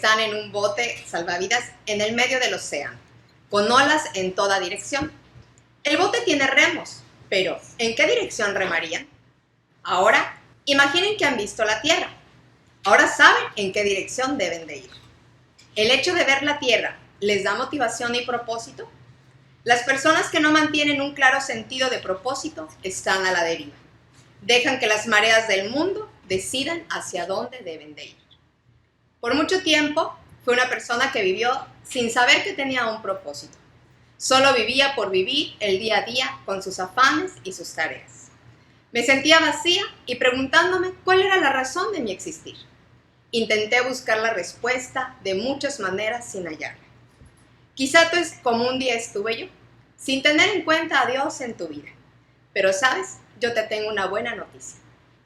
están en un bote salvavidas en el medio del océano, con olas en toda dirección. El bote tiene remos, pero ¿en qué dirección remarían? Ahora, imaginen que han visto la Tierra. Ahora saben en qué dirección deben de ir. ¿El hecho de ver la Tierra les da motivación y propósito? Las personas que no mantienen un claro sentido de propósito están a la deriva. Dejan que las mareas del mundo decidan hacia dónde deben de ir. Por mucho tiempo, fue una persona que vivió sin saber que tenía un propósito. Solo vivía por vivir el día a día con sus afanes y sus tareas. Me sentía vacía y preguntándome cuál era la razón de mi existir. Intenté buscar la respuesta de muchas maneras sin hallarla. Quizá tú es como un día estuve yo, sin tener en cuenta a Dios en tu vida. Pero sabes, yo te tengo una buena noticia,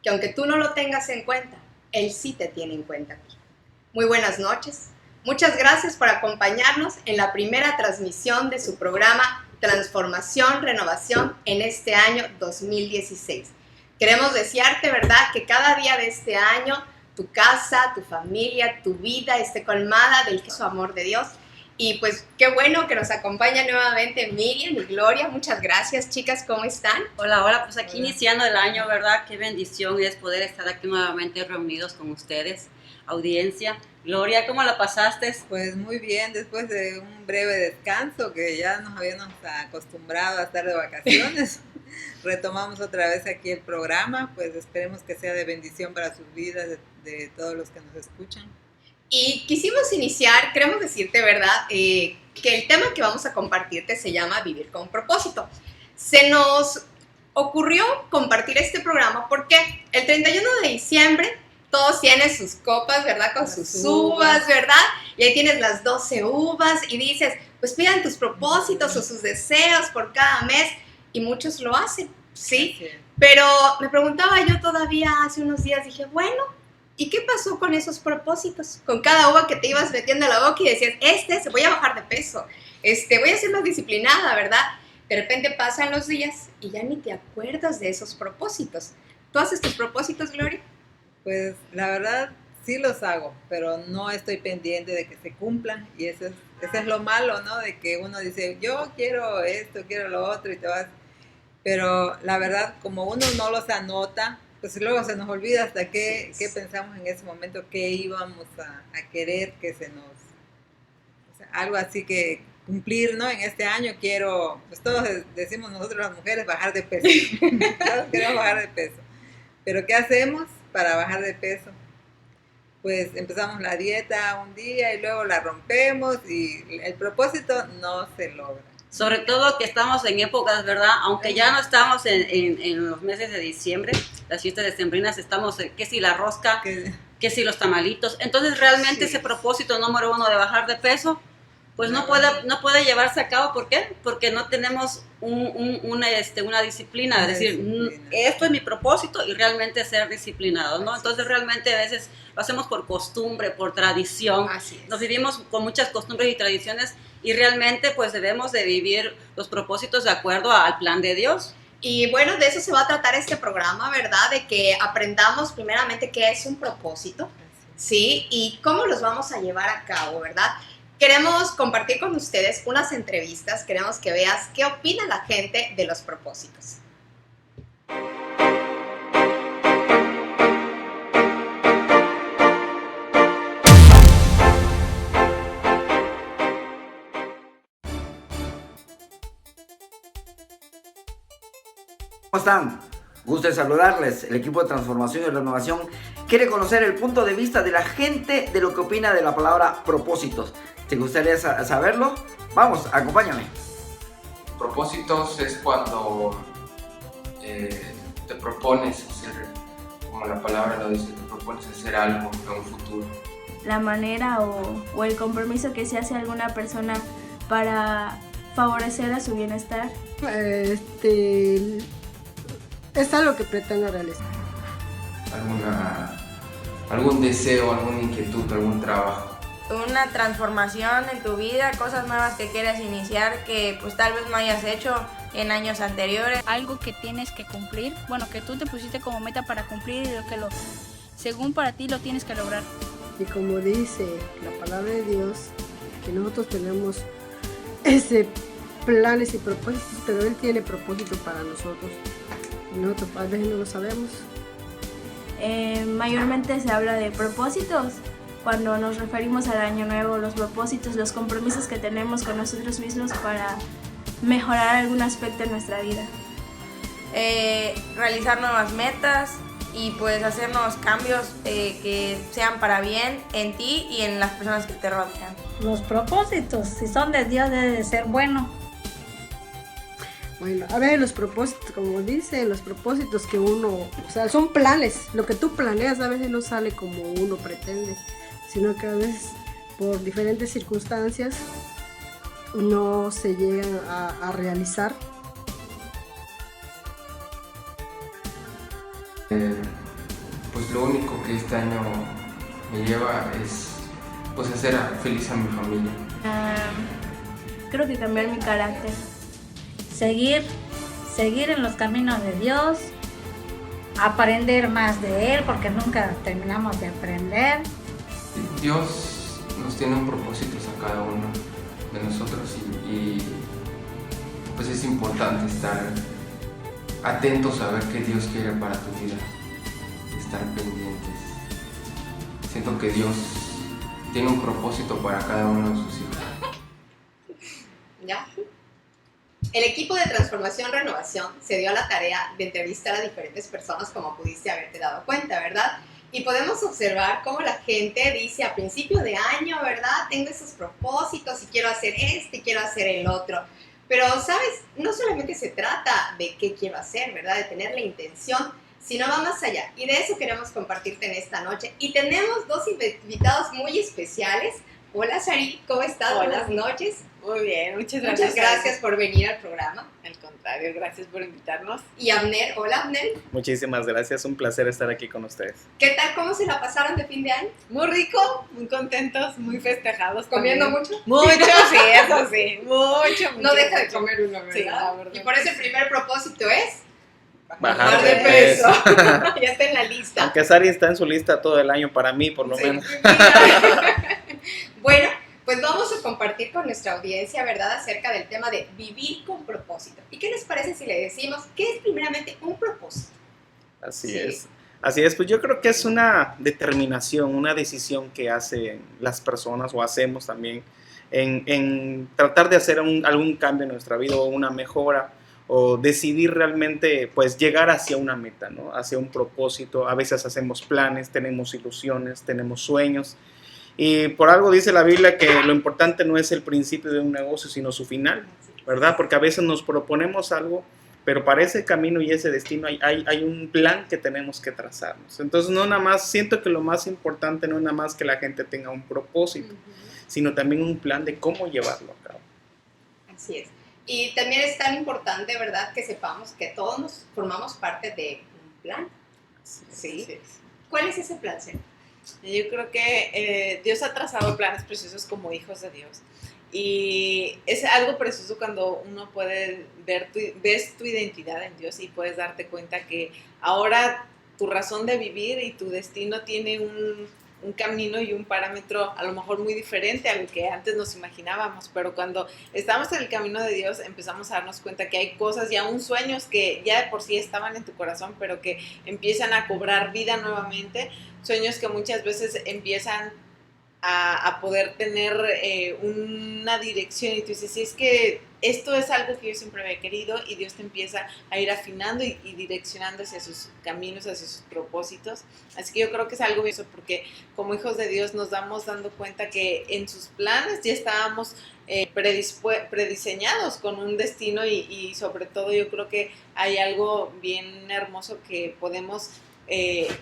que aunque tú no lo tengas en cuenta, Él sí te tiene en cuenta a ti. Muy buenas noches. Muchas gracias por acompañarnos en la primera transmisión de su programa Transformación, Renovación en este año 2016. Queremos desearte, ¿verdad?, que cada día de este año tu casa, tu familia, tu vida esté colmada del amor de Dios. Y pues qué bueno que nos acompaña nuevamente Miriam y Gloria. Muchas gracias, chicas, ¿cómo están? Hola, hola, pues aquí iniciando el año, ¿verdad? Qué bendición es poder estar aquí nuevamente reunidos con ustedes, audiencia. Gloria, ¿cómo la pasaste? Pues muy bien, después de un breve descanso que ya nos habíamos acostumbrado a estar de vacaciones. Retomamos otra vez aquí el programa, pues esperemos que sea de bendición para sus vidas, de todos los que nos escuchan. Y quisimos iniciar, queremos decirte, ¿verdad?, que el tema que vamos a compartirte se llama Vivir con propósito. Se nos ocurrió compartir este programa porque el 31 de diciembre todos tienen sus copas, ¿verdad?, con sus uvas, ¿verdad? Y ahí tienes las 12 uvas y dices, pues pidan tus propósitos o sus deseos por cada mes, y muchos lo hacen, ¿sí? Sí. Pero me preguntaba yo todavía hace unos días, dije, bueno, ¿y qué pasó con esos propósitos? Con cada uva que te ibas metiendo a la boca y decías, voy a bajar de peso, voy a ser más disciplinada, ¿verdad? De repente pasan los días y ya ni te acuerdas de esos propósitos. ¿Tú haces tus propósitos, Gloria? Pues la verdad sí los hago, pero no estoy pendiente de que se cumplan, y eso es lo malo, ¿no? De que uno dice, yo quiero esto, quiero lo otro, y te vas. Pero la verdad, como uno no los anota, pues luego se nos olvida hasta qué pensamos en ese momento, qué íbamos a querer que se nos... O sea, algo así que cumplir, ¿no? En este año quiero, pues todos decimos nosotros las mujeres, bajar de peso. Todos queremos bajar de peso. Pero ¿qué hacemos para bajar de peso? Pues empezamos la dieta un día y luego la rompemos y el propósito no se logra. Sobre todo que estamos en épocas, ¿verdad? Aunque ya no estamos en los meses de diciembre, las fiestas decembrinas, estamos, que si la rosca, que si los tamalitos. Entonces realmente ese propósito número uno de bajar de peso, pues no puede llevarse a cabo. ¿Por qué? Porque no tenemos una disciplina, es decir, esto es mi propósito, y realmente ser disciplinados, ¿no? Entonces realmente a veces lo hacemos por costumbre, por tradición. Nos vivimos con muchas costumbres y tradiciones, y realmente pues debemos de vivir los propósitos de acuerdo al plan de Dios. Y bueno, de eso se va a tratar este programa, ¿verdad? De que aprendamos primeramente qué es un propósito, ¿sí? Y cómo los vamos a llevar a cabo, ¿verdad? Queremos compartir con ustedes unas entrevistas, queremos que veas qué opina la gente de los propósitos. ¿Cómo están? Gusto de saludarles. El equipo de Transformación y Renovación quiere conocer el punto de vista de la gente de lo que opina de la palabra propósitos. ¿Te gustaría saberlo? Vamos, acompáñame. Propósitos es cuando te propones hacer, como la palabra lo dice, te propones hacer algo en un futuro. La manera o el compromiso que se hace alguna persona para favorecer a su bienestar. Es algo que pretendo realizar. Algún deseo, alguna inquietud, algún trabajo. Una transformación en tu vida, cosas nuevas que quieras iniciar que pues tal vez no hayas hecho en años anteriores. Algo que tienes que cumplir, bueno, que tú te pusiste como meta para cumplir y según para ti lo tienes que lograr. Y como dice la palabra de Dios, que nosotros tenemos planes y propósitos, pero Él tiene propósito para nosotros. Y nosotros a veces no lo sabemos. Mayormente se habla de propósitos cuando nos referimos al año nuevo, los propósitos, los compromisos que tenemos con nosotros mismos para mejorar algún aspecto de nuestra vida. Realizar nuevas metas y pues hacer nuevos cambios que sean para bien en ti y en las personas que te rodean. Los propósitos, si son de Dios, debe de ser bueno. Bueno, a ver, los propósitos, como dicen, los propósitos que uno, o sea, son planes. Lo que tú planeas a veces no sale como uno pretende, sino que a veces por diferentes circunstancias no se llegan a realizar. Pues lo único que este año me lleva es pues hacer feliz a mi familia. Creo que cambiar mi carácter. Seguir en los caminos de Dios, aprender más de Él, porque nunca terminamos de aprender. Dios nos tiene un propósito a cada uno de nosotros y pues es importante estar atentos a ver qué Dios quiere para tu vida, estar pendientes. Siento que Dios tiene un propósito para cada uno de sus hijos. ¿Ya? El equipo de Transformación Renovación se dio a la tarea de entrevistar a diferentes personas, como pudiste haberte dado cuenta, ¿verdad? Y podemos observar cómo la gente dice a principio de año, ¿verdad? Tengo esos propósitos y quiero hacer este y quiero hacer el otro. Pero, ¿sabes? No solamente se trata de qué quiero hacer, ¿verdad? De tener la intención, sino va más allá. Y de eso queremos compartirte en esta noche. Y tenemos dos invitados muy especiales. Hola, Shari, ¿cómo estás? Hola. Buenas noches. Muy bien, muchas gracias. Muchas gracias por venir al programa. Al contrario, gracias por invitarnos. Y Abner, hola Abner. Muchísimas gracias, un placer estar aquí con ustedes. ¿Qué tal? ¿Cómo se la pasaron de fin de año? Muy rico, muy contentos, muy festejados. ¿Comiendo también. mucho? Mucho, sí, eso sí, mucho. No deja de mucho. comer uno, ¿verdad? Sí, la verdad. Y por eso el primer propósito es Bajar de peso. Ya está en la lista. Aunque Sari está en su lista todo el año, para mí por lo Sí. menos. Bueno, pues vamos a compartir con nuestra audiencia, ¿verdad?, acerca del tema de vivir con propósito. ¿Y qué les parece si le decimos qué es primeramente un propósito? Así Sí. es. Así es, pues yo creo que es una determinación, una decisión que hacen las personas o hacemos también en tratar de hacer algún cambio en nuestra vida o una mejora o decidir realmente pues llegar hacia una meta, ¿no? Hacia un propósito. A veces hacemos planes, tenemos ilusiones, tenemos sueños. Y por algo dice la Biblia que lo importante no es el principio de un negocio, sino su final, ¿verdad? Porque a veces nos proponemos algo, pero para ese camino y ese destino hay un plan que tenemos que trazarnos. Entonces, no nada más, siento que lo más importante no es nada más que la gente tenga un propósito, sino también un plan de cómo llevarlo a cabo. Así es. Y también es tan importante, ¿verdad?, que sepamos que todos nos formamos parte de un plan. ¿Sí? Sí. ¿Cuál es ese plan, Sena? Yo creo que Dios ha trazado planes preciosos como hijos de Dios. Y es algo precioso cuando uno puede ves tu identidad en Dios y puedes darte cuenta que ahora tu razón de vivir y tu destino tiene un camino y un parámetro a lo mejor muy diferente a lo que antes nos imaginábamos, pero cuando estamos en el camino de Dios empezamos a darnos cuenta que hay cosas y aún sueños que ya de por sí estaban en tu corazón, pero que empiezan a cobrar vida nuevamente, sueños que muchas veces empiezan a poder tener una dirección y tú dices, sí, es que esto es algo que yo siempre había querido y Dios te empieza a ir afinando y direccionando hacia sus caminos, hacia sus propósitos. Así que yo creo que es algo eso porque como hijos de Dios nos damos dando cuenta que en sus planes ya estábamos prediseñados con un destino y sobre todo yo creo que hay algo bien hermoso que podemos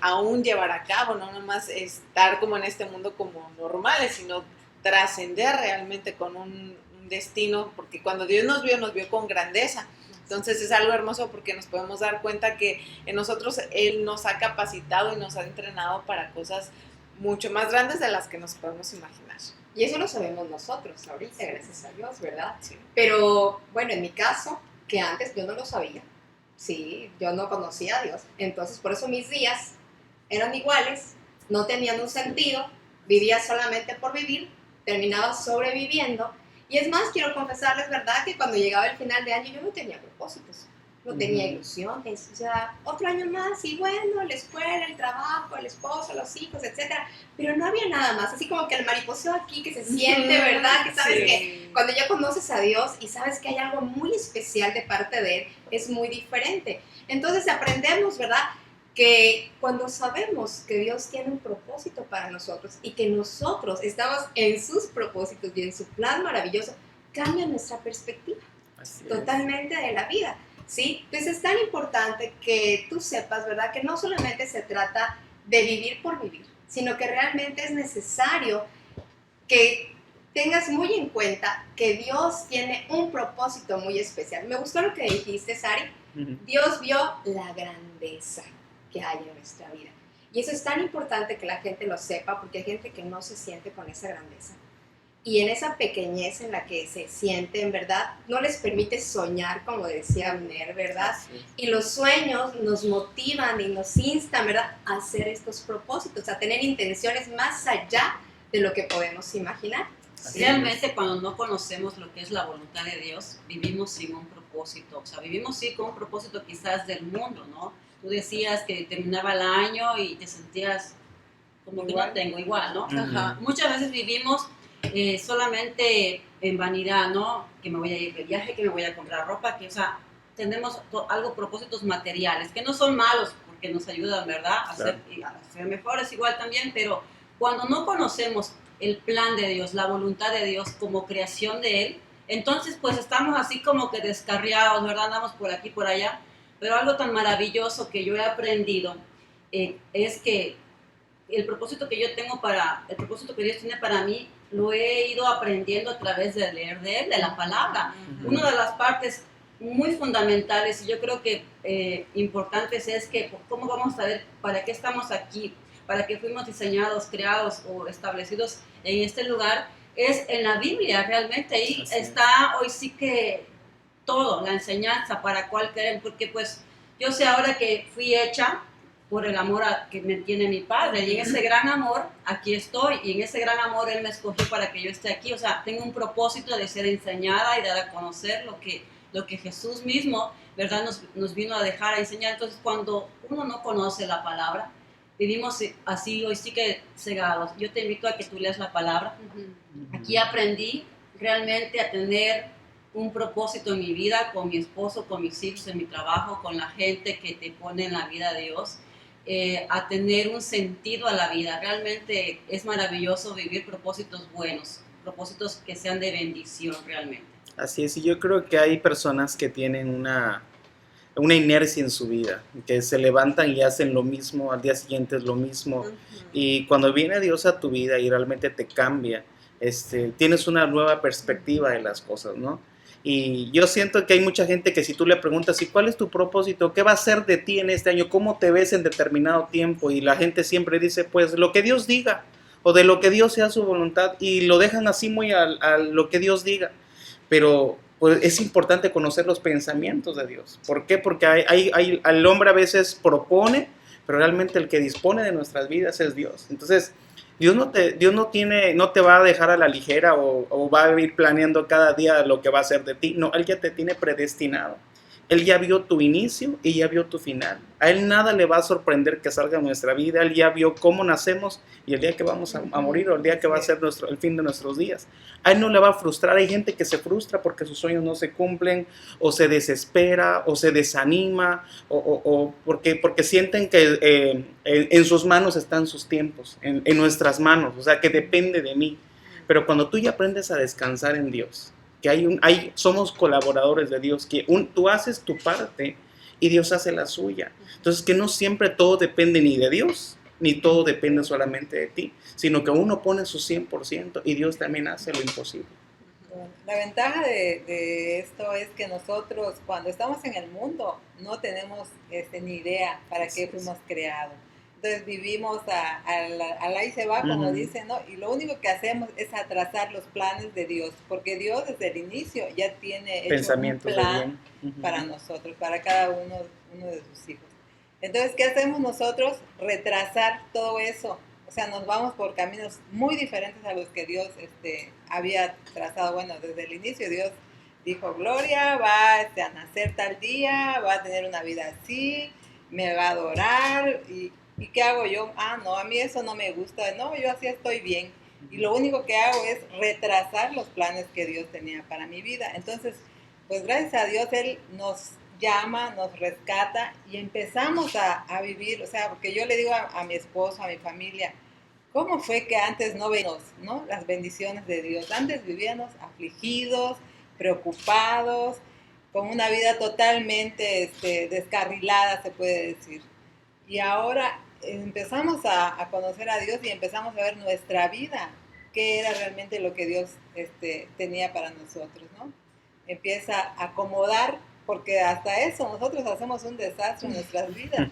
aún llevar a cabo, no nomás estar como en este mundo como normales, sino trascender realmente con un destino, porque cuando Dios nos vio con grandeza. Entonces es algo hermoso porque nos podemos dar cuenta que en nosotros Él nos ha capacitado y nos ha entrenado para cosas mucho más grandes de las que nos podemos imaginar. Y eso lo sabemos nosotros ahorita, gracias a Dios, ¿verdad? Sí. Pero bueno, en mi caso, que antes yo no lo sabía, sí, yo no conocía a Dios, entonces por eso mis días eran iguales, no tenían un sentido, Vivía solamente por vivir, terminaba sobreviviendo. Y es más, quiero confesarles, ¿verdad?, que cuando llegaba el final de año yo no tenía propósitos, no tenía ilusiones. O sea, otro año más y bueno, la escuela, el trabajo, el esposo, los hijos, etcétera. Pero no había nada más, así como que el mariposeo aquí que se siente, ¿verdad? Que sabes que cuando ya conoces a Dios y sabes que hay algo muy especial de parte de Él, es muy diferente. Entonces aprendemos, ¿verdad?, que cuando sabemos que Dios tiene un propósito para nosotros y que nosotros estamos en sus propósitos y en su plan maravilloso, cambia nuestra perspectiva totalmente de la vida, ¿sí? Entonces es tan importante que tú sepas, ¿verdad?, que no solamente se trata de vivir por vivir, sino que realmente es necesario que tengas muy en cuenta que Dios tiene un propósito muy especial. Me gustó lo que dijiste, Sari. Dios vio la grandeza que hay en nuestra vida. Y eso es tan importante que la gente lo sepa, porque hay gente que no se siente con esa grandeza. Y en esa pequeñez en la que se sienten, ¿verdad?, no les permite soñar, como decía Abner, ¿verdad? Y los sueños nos motivan y nos instan, ¿verdad?, a hacer estos propósitos, a tener intenciones más allá de lo que podemos imaginar. Realmente cuando no conocemos lo que es la voluntad de Dios, vivimos sin un propósito. O sea, vivimos sí con un propósito quizás del mundo, ¿no? Tú decías que terminaba el año y te sentías como que no tengo igual, ¿no? Muchas veces vivimos solamente en vanidad, ¿no? Que me voy a ir de viaje, que me voy a comprar ropa, que, o sea, tenemos algo, propósitos materiales, que no son malos porque nos ayudan, ¿verdad?, a ser mejores igual también, pero cuando no conocemos el plan de Dios, la voluntad de Dios como creación de Él, entonces pues estamos así como que descarriados, ¿verdad? Andamos por aquí, por allá. Pero algo tan maravilloso que yo he aprendido es que el propósito que yo tengo el propósito que Dios tiene para mí, lo he ido aprendiendo a través de leer de Él, de la palabra. Una de las partes muy fundamentales y yo creo que importantes es que cómo vamos a ver para qué estamos aquí, para qué fuimos diseñados, creados o establecidos en este lugar, es en la Biblia realmente. Ahí está hoy sí que todo, la enseñanza para cuál querer, porque pues yo sé ahora que fui hecha por el amor que me tiene mi Padre, y en ese gran amor aquí estoy, y en ese gran amor Él me escogió para que yo esté aquí. O sea, tengo un propósito de ser enseñada y de dar a conocer lo que Jesús mismo, ¿verdad?, nos vino a dejar, a enseñar. Entonces cuando uno no conoce la palabra, vivimos así hoy sí que cegados. Yo te invito a que tú leas la palabra. Aquí aprendí realmente a tener un propósito en mi vida, con mi esposo, con mis hijos, en mi trabajo, con la gente que te pone en la vida de Dios, a tener un sentido a la vida. Realmente es maravilloso vivir propósitos buenos, propósitos que sean de bendición realmente. Así es, y yo creo que hay personas que tienen una inercia en su vida, que se levantan y hacen lo mismo, al día siguiente es lo mismo, y cuando viene Dios a tu vida y realmente te cambia, tienes una nueva perspectiva de las cosas, ¿no? Y yo siento que hay mucha gente que si tú le preguntas, ¿y cuál es tu propósito? ¿Qué va a ser de ti en este año? ¿Cómo te ves en determinado tiempo? Y la gente siempre dice, pues lo que Dios diga, o de lo que Dios sea su voluntad, y lo dejan así muy a lo que Dios diga. Pero pues, es importante conocer los pensamientos de Dios. ¿Por qué? Porque el hombre a veces propone, pero realmente el que dispone de nuestras vidas es Dios. Entonces, Dios no te va a dejar a la ligera o va a ir planeando cada día lo que va a hacer de ti. No, Él ya te tiene predestinado. Él ya vio tu inicio y ya vio tu final. A Él nada le va a sorprender que salga en nuestra vida. Él ya vio cómo nacemos y el día que vamos a morir o el día que va a ser el fin de nuestros días. A Él no le va a frustrar. Hay gente que se frustra porque sus sueños no se cumplen, o se desespera, o se desanima, o porque sienten que en sus manos están sus tiempos, en nuestras manos, o sea, que depende de mí. Pero cuando tú ya aprendes a descansar en Dios, que somos colaboradores de Dios, que tú haces tu parte y Dios hace la suya. Entonces, que no siempre todo depende ni de Dios, ni todo depende solamente de ti, sino que uno pone su 100% y Dios también hace lo imposible. La ventaja de esto es que nosotros cuando estamos en el mundo no tenemos ni idea para qué fuimos creados. Entonces vivimos al ahí se va, como dicen, ¿no? Y lo único que hacemos es atrasar los planes de Dios, porque Dios desde el inicio ya tiene hecho un plan para nosotros, para cada uno de sus hijos. Entonces, ¿qué hacemos nosotros? Retrasar todo eso o sea, nos vamos por caminos muy diferentes a los que Dios había trazado. Bueno, desde el inicio Dios dijo, Gloria va a nacer tal día, va a tener una vida así, me va a adorar, ¿y qué hago yo? No, a mí eso no me gusta, no, yo así estoy bien. Y lo único que hago es retrasar los planes que Dios tenía para mi vida. Entonces, pues gracias a Dios Él nos llama, nos rescata y empezamos a vivir, o sea, porque yo le digo a mi esposo, a mi familia, ¿cómo fue que antes no veíamos, ¿no?, las bendiciones de Dios? Antes vivíamos afligidos, preocupados, con una vida totalmente descarrilada, se puede decir. Y ahora empezamos a conocer a Dios y empezamos a ver nuestra vida, qué era realmente lo que Dios tenía para nosotros, ¿no? Empieza a acomodar, porque hasta eso nosotros hacemos un desastre en nuestras vidas,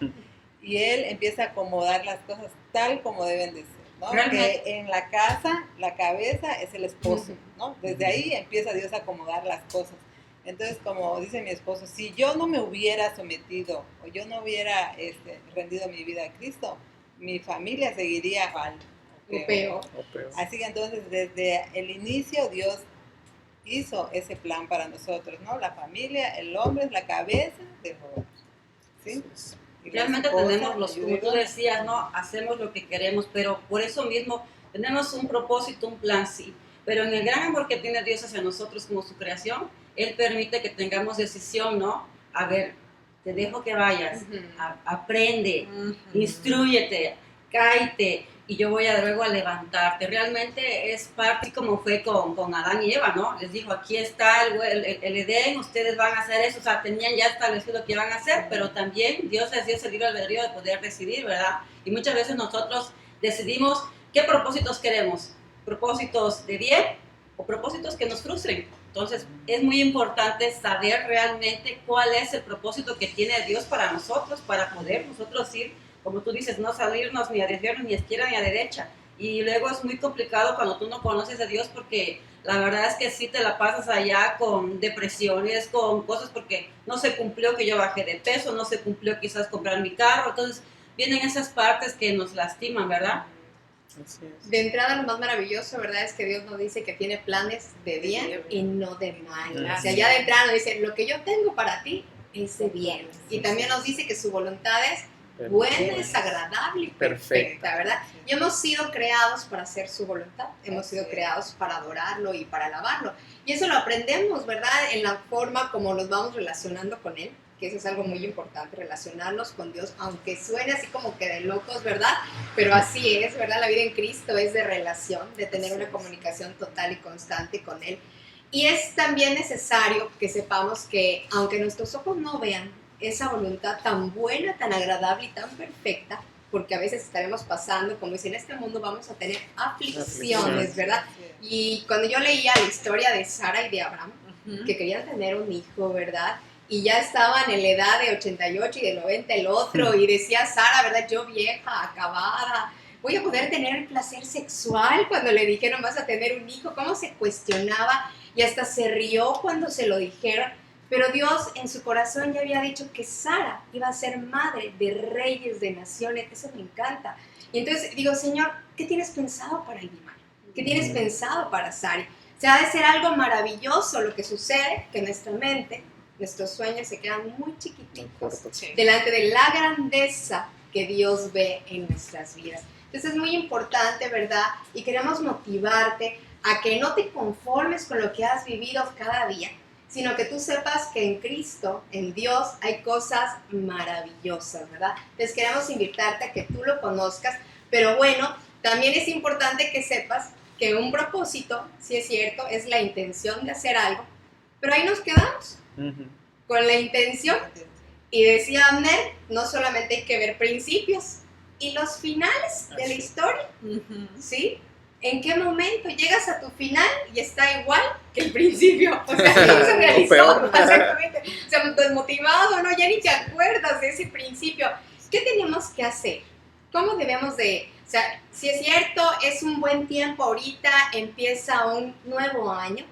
y Él empieza a acomodar las cosas tal como deben de ser, ¿no? Que en la casa la cabeza es el esposo, ¿no? Desde ahí empieza Dios a acomodar las cosas. Entonces, como dice mi esposo, si yo no me hubiera sometido o yo no hubiera rendido mi vida a Cristo, mi familia seguiría mal o peor. Así que entonces desde el inicio Dios hizo ese plan para nosotros, ¿no? La familia, el hombre es la cabeza del hogar, ¿sí? Y realmente tenemos como tú decías, ¿no? Hacemos lo que queremos, pero por eso mismo tenemos un propósito, un plan, sí. Pero en el gran amor que tiene Dios hacia nosotros como su creación, Él permite que tengamos decisión, ¿no? A ver, te dejo que vayas, aprende, instrúyete, cáete, y yo voy luego a levantarte. Realmente es parte como fue con Adán y Eva, ¿no? Les dijo, aquí está el Edén, ustedes van a hacer eso, o sea, tenían ya establecido lo que iban a hacer, pero también Dios les dio ese libre albedrío de poder decidir, ¿verdad? Y muchas veces nosotros decidimos qué propósitos queremos, propósitos de bien o propósitos que nos frustren. Entonces, es muy importante saber realmente cuál es el propósito que tiene Dios para nosotros, para poder nosotros ir, como tú dices, no salirnos ni a desviarnos ni a izquierda ni a derecha. Y luego es muy complicado cuando tú no conoces a Dios, porque la verdad es que sí te la pasas allá con depresiones, con cosas porque no se cumplió que yo bajé de peso, no se cumplió quizás comprar mi carro. Entonces, vienen esas partes que nos lastiman, ¿verdad? De entrada, lo más maravilloso, ¿verdad?, es que Dios nos dice que tiene planes de bien y no de mal. O sea, ya de entrada nos dice, lo que yo tengo para ti es de bien. Y también nos dice que su voluntad es buena, es agradable y perfecta, ¿verdad? Y hemos sido creados para hacer su voluntad, hemos sido creados para adorarlo y para alabarlo. Y eso lo aprendemos, ¿verdad?, en la forma como nos vamos relacionando con Él, que eso es algo muy importante, relacionarnos con Dios, aunque suene así como que de locos, ¿verdad? Pero así es, ¿verdad? La vida en Cristo es de relación, de tener una comunicación total y constante con Él. Y es también necesario que sepamos que, aunque nuestros ojos no vean esa voluntad tan buena, tan agradable y tan perfecta, porque a veces estaremos pasando, como dice, en este mundo vamos a tener aflicciones, ¿verdad? Y cuando yo leía la historia de Sara y de Abraham, que querían tener un hijo, ¿verdad?, y ya estaban en la edad de 88 y de 90 el otro, y decía Sara, ¿verdad?, yo vieja, acabada, voy a poder tener placer sexual. Cuando le dijeron vas a tener un hijo, cómo se cuestionaba, y hasta se rió cuando se lo dijeron. Pero Dios en su corazón ya había dicho que Sara iba a ser madre de reyes, de naciones. Eso me encanta. Y entonces digo, Señor, ¿qué tienes pensado para el Guimar? ¿Qué tienes pensado para Sara? O sea, ha de ser algo maravilloso lo que sucede, que nuestra mente, nuestros sueños se quedan muy chiquititos delante de la grandeza que Dios ve en nuestras vidas. Entonces es muy importante, ¿verdad? Y queremos motivarte a que no te conformes con lo que has vivido cada día, sino que tú sepas que en Cristo, en Dios, hay cosas maravillosas, ¿verdad? Entonces queremos invitarte a que tú lo conozcas, pero bueno, también es importante que sepas que un propósito, sí es cierto, es la intención de hacer algo, pero ahí nos quedamos con la intención. Y decía Abner, no solamente hay que ver principios y los finales de la historia, ¿sí? ¿En qué momento llegas a tu final y está igual que el principio? O sea, no se realizó, exactamente. O sea, desmotivado, ¿no? Ya ni te acuerdas de ese principio. ¿Qué tenemos que hacer? ¿Cómo debemos de...? O sea, si es cierto, es un buen tiempo ahorita, empieza un nuevo año.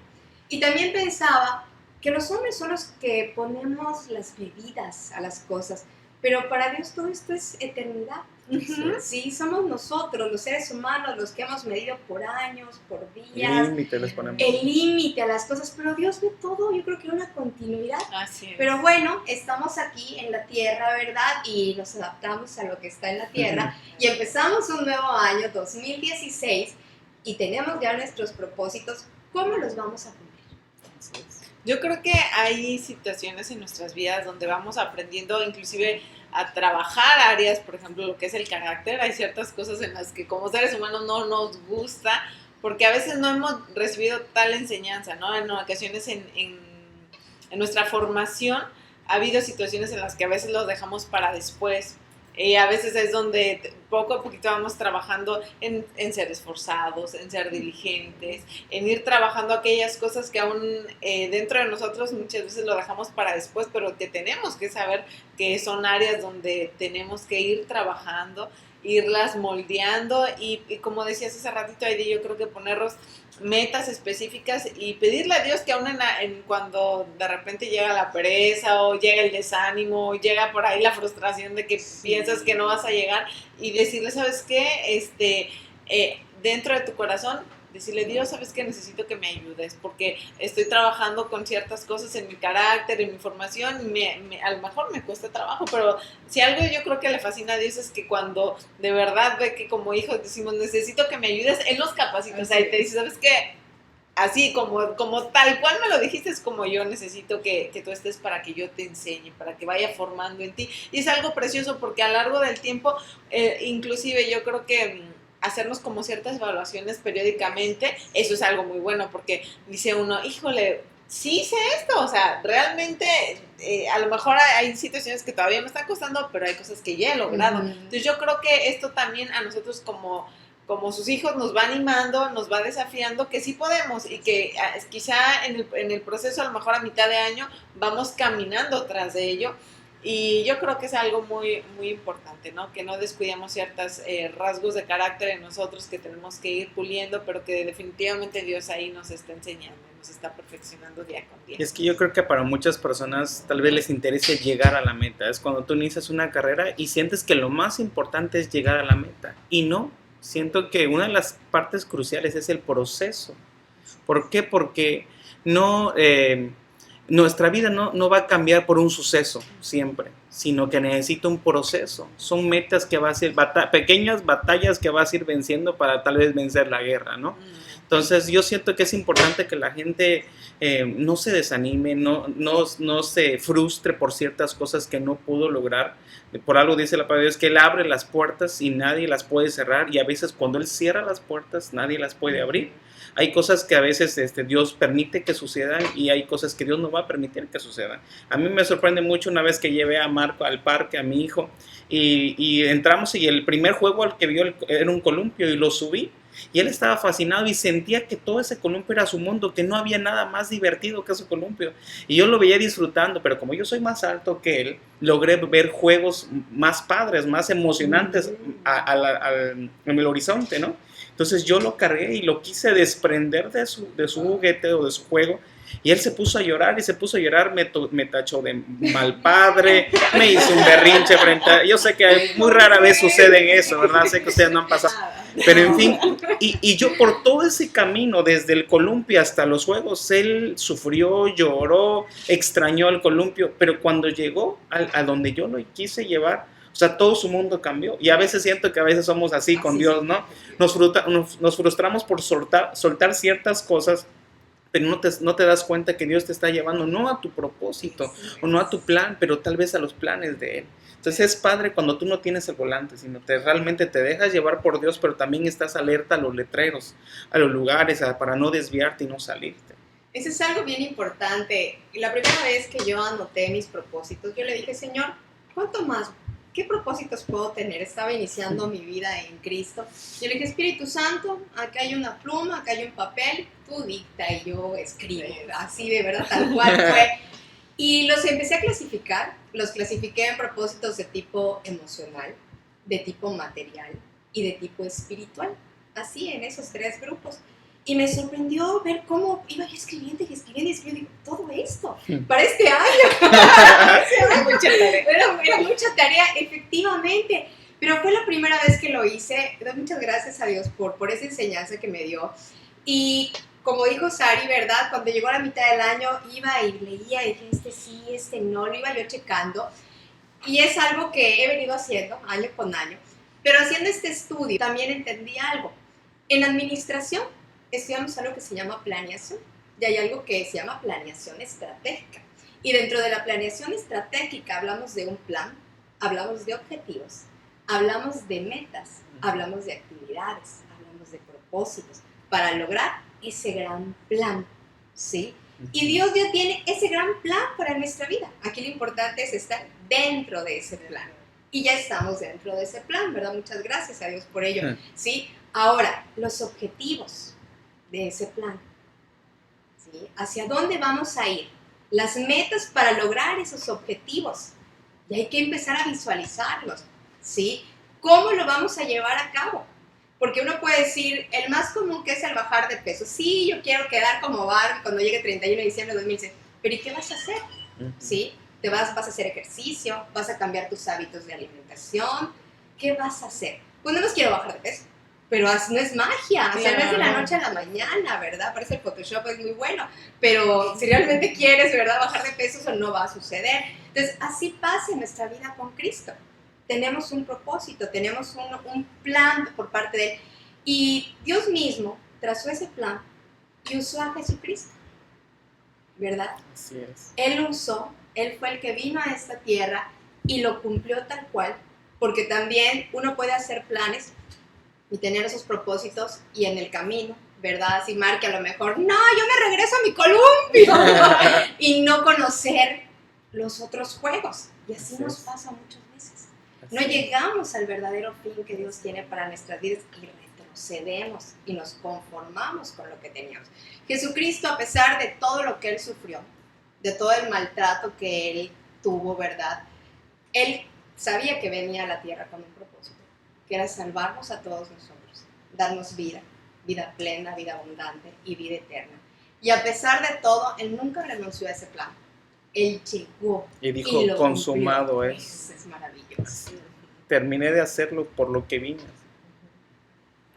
Y también pensaba que los hombres son los que ponemos las medidas a las cosas, pero para Dios todo esto es eternidad. Sí, somos nosotros, los seres humanos, los que hemos medido por años, por días. El límite les ponemos. El límite a las cosas, pero Dios ve todo, yo creo que una continuidad. Así es. Pero bueno, estamos aquí en la tierra, ¿verdad? Y nos adaptamos a lo que está en la tierra y empezamos un nuevo año, 2016, y tenemos ya nuestros propósitos. ¿Cómo los vamos a cumplir? Yo creo que hay situaciones en nuestras vidas donde vamos aprendiendo inclusive a trabajar áreas, por ejemplo, lo que es el carácter. Hay ciertas cosas en las que como seres humanos no nos gusta, porque a veces no hemos recibido tal enseñanza, ¿no? En ocasiones en nuestra formación ha habido situaciones en las que a veces los dejamos para después. A veces es donde poco a poquito vamos trabajando en ser esforzados, en ser diligentes, en ir trabajando aquellas cosas que aún dentro de nosotros muchas veces lo dejamos para después, pero que tenemos que saber que son áreas donde tenemos que ir trabajando, irlas moldeando y como decías hace ratito, Heidi, yo creo que ponernos metas específicas y pedirle a Dios que aún cuando de repente llega la pereza o llega el desánimo o llega por ahí la frustración de que piensas que no vas a llegar y decirle, ¿sabes qué? Dentro de tu corazón, decirle, Dios, ¿sabes qué? Necesito que me ayudes porque estoy trabajando con ciertas cosas en mi carácter, en mi formación, a lo mejor me cuesta trabajo, pero si algo yo creo que le fascina a Dios es que cuando de verdad ve que como hijos decimos, necesito que me ayudes, Él nos capacita, o sea, y te dice, ¿sabes qué? Así como tal cual me lo dijiste, es como yo necesito que tú estés para que yo te enseñe, para que vaya formando en ti. Y es algo precioso porque a lo largo del tiempo, inclusive yo creo que hacernos como ciertas evaluaciones periódicamente, eso es algo muy bueno porque dice uno, híjole, sí hice esto, o sea, realmente a lo mejor hay situaciones que todavía me están costando, pero hay cosas que ya he logrado. Entonces yo creo que esto también a nosotros como sus hijos nos va animando, nos va desafiando que sí podemos y que quizá en el proceso a lo mejor a mitad de año vamos caminando tras de ello. Y yo creo que es algo muy, muy importante, ¿no? Que no descuidemos ciertos rasgos de carácter en nosotros que tenemos que ir puliendo, pero que definitivamente Dios ahí nos está enseñando, nos está perfeccionando día con día. Es que yo creo que para muchas personas tal vez les interese llegar a la meta. Es cuando tú inicias una carrera y sientes que lo más importante es llegar a la meta. Y no, siento que una de las partes cruciales es el proceso. ¿Por qué? Porque no... nuestra vida no va a cambiar por un suceso siempre, sino que necesita un proceso. Son metas que vas a ir, pequeñas batallas que vas a ir venciendo para tal vez vencer la guerra, ¿no? Entonces yo siento que es importante que la gente no se desanime, no se frustre por ciertas cosas que no pudo lograr. Por algo dice la palabra de Dios que Él abre las puertas y nadie las puede cerrar, y a veces cuando Él cierra las puertas nadie las puede abrir. Hay cosas que a veces Dios permite que sucedan y hay cosas que Dios no va a permitir que sucedan. A mí me sorprende mucho una vez que llevé a Marco al parque, a mi hijo, y entramos y el primer juego al que vio era un columpio y lo subí. Y él estaba fascinado y sentía que todo ese columpio era su mundo, que no había nada más divertido que ese columpio. Y yo lo veía disfrutando, pero como yo soy más alto que él, logré ver juegos más padres, más emocionantes en el horizonte, ¿no? Entonces yo lo cargué y lo quise desprender de su juguete o de su juego. Y él se puso a llorar me tachó de mal padre, me hizo un berrinche frente a... Yo sé que muy rara vez sucede eso, ¿verdad? Sé que ustedes no han pasado. Pero en fin, y yo por todo ese camino, desde el columpio hasta los juegos, él sufrió, lloró, extrañó el columpio, pero cuando llegó a donde yo lo quise llevar, o sea, todo su mundo cambió. Y a veces siento que a veces somos así con Dios, ¿no? Nos frustramos por soltar ciertas cosas, pero no te das cuenta que Dios te está llevando no a tu propósito o no a tu plan, pero tal vez a los planes de Él. Entonces es padre cuando tú no tienes el volante, sino realmente te dejas llevar por Dios, pero también estás alerta a los letreros, a los lugares, para no desviarte y no salirte. Eso es algo bien importante. La primera vez que yo anoté mis propósitos, yo le dije, Señor, ¿cuánto más? ¿Qué propósitos puedo tener? Estaba iniciando mi vida en Cristo. Yo le dije, Espíritu Santo, acá hay una pluma, acá hay un papel, tú dicta y yo escribo. Así de verdad, tal cual fue. Y los empecé a clasificar. Los clasifiqué en propósitos de tipo emocional, de tipo material y de tipo espiritual. Así, en esos 3 grupos. Y me sorprendió ver cómo iba yo escribiendo. Digo, todo esto, para este año. Era mucha tarea, efectivamente. pero fue la primera vez que lo hice. Doy muchas gracias a Dios por esa enseñanza que me dio. Y como dijo Sari, ¿verdad? Cuando llegó a la mitad del año, iba y leía y dije, este sí, este no, lo iba yo checando. Y es algo que he venido haciendo año con año. Pero haciendo este estudio también entendí algo. En administración estudiamos algo que se llama planeación. Y hay algo que se llama planeación estratégica. Y dentro de la planeación estratégica hablamos de un plan, hablamos de objetivos, hablamos de metas, hablamos de actividades, hablamos de propósitos para lograr ese gran plan, ¿sí? Y Dios ya tiene ese gran plan para nuestra vida. Aquí lo importante es estar dentro de ese plan. Y ya estamos dentro de ese plan, ¿verdad? Muchas gracias a Dios por ello, ¿sí? Ahora, los objetivos de ese plan, ¿sí? ¿Hacia dónde vamos a ir? Las metas para lograr esos objetivos. Y hay que empezar a visualizarlos, ¿sí? ¿Cómo lo vamos a llevar a cabo? Porque uno puede decir, el más común que es el bajar de peso. Sí, yo quiero quedar como Barbie cuando llegue 31 de diciembre de 2016. Pero ¿y qué vas a hacer? ¿Sí? Vas a hacer ejercicio, vas a cambiar tus hábitos de alimentación. ¿Qué vas a hacer? Pues no más quiero bajar de peso. Pero no es magia, o sea, no es de la noche a la mañana, ¿verdad? Parece el Photoshop es muy bueno, pero si realmente quieres, ¿verdad?, bajar de peso, eso no va a suceder. Entonces, así pasa en nuestra vida con Cristo. Tenemos un propósito, tenemos un plan por parte de Él. Y Dios mismo trazó ese plan y usó a Jesucristo, ¿verdad? Así es. Él fue el que vino a esta tierra y lo cumplió tal cual, porque también uno puede hacer planes y tener esos propósitos y en el camino, ¿verdad? Así marque a lo mejor, no, yo me regreso a mi columpio y no conocer los otros juegos. Y así nos pasa muchas veces. No llegamos al verdadero fin que Dios tiene para nuestras vidas y retrocedemos y nos conformamos con lo que teníamos. Jesucristo, a pesar de todo lo que Él sufrió, de todo el maltrato que Él tuvo, ¿verdad? Él sabía que venía a la tierra con un propósito, que era salvarnos a todos nosotros, darnos vida plena, vida abundante y vida eterna. Y a pesar de todo, Él nunca renunció a ese plan. Él llegó y dijo, y lo consumado cumplió. es. Es maravilloso. Terminé de hacerlo por lo que vine.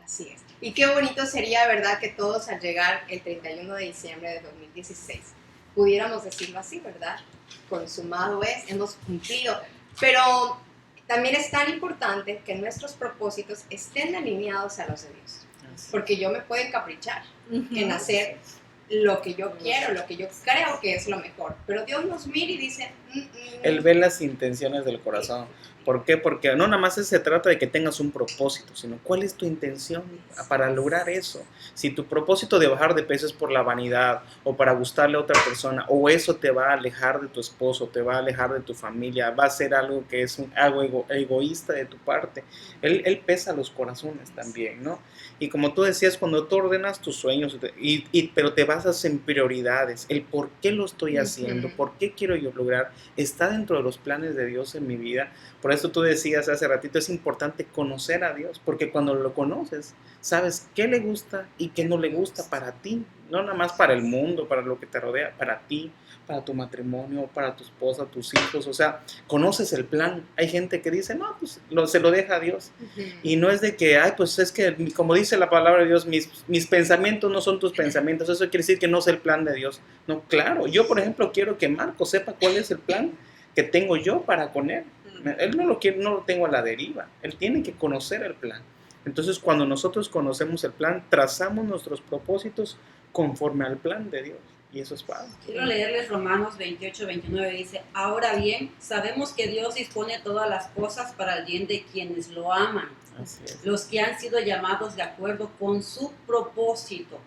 Así es. Y qué bonito sería, ¿verdad?, que todos al llegar el 31 de diciembre de 2016 pudiéramos decirlo así, ¿verdad? Consumado es, hemos cumplido. Pero también es tan importante que nuestros propósitos estén alineados a los de Dios. Porque yo me puedo encaprichar en hacer lo que yo quiero, lo que yo creo que es lo mejor. Pero Dios nos mira y dice... Él ve las intenciones del corazón. ¿Por qué? Porque no nada más se trata de que tengas un propósito, sino cuál es tu intención para lograr eso. Si tu propósito de bajar de peso es por la vanidad o para gustarle a otra persona, o eso te va a alejar de tu esposo, te va a alejar de tu familia, va a ser algo que es algo egoísta de tu parte. Él pesa los corazones también, ¿no? Y como tú decías, cuando tú ordenas tus sueños, pero te basas en prioridades, el por qué lo estoy haciendo, por qué quiero yo lograr, está dentro de los planes de Dios en mi vida. Por eso tú decías hace ratito, es importante conocer a Dios, porque cuando lo conoces, sabes qué le gusta y qué no le gusta para ti, no nada más para el mundo, para lo que te rodea, para ti, para tu matrimonio, para tu esposa, tus hijos, o sea, conoces el plan. Hay gente que dice, no, pues se lo deja a Dios. Y no es de que, ay, pues es que, como dice la palabra de Dios, mis pensamientos no son tus pensamientos, eso quiere decir que no sé el plan de Dios. No, claro, yo por ejemplo quiero que Marco sepa cuál es el plan que tengo yo para con él. Él no lo quiere, no lo tengo a la deriva, él tiene que conocer el plan. Entonces cuando nosotros conocemos el plan, trazamos nuestros propósitos conforme al plan de Dios. Y eso es padre. Quiero leerles Romanos 28, 29, dice, ahora bien, sabemos que Dios dispone todas las cosas para el bien de quienes lo aman, los que han sido llamados de acuerdo con su propósito,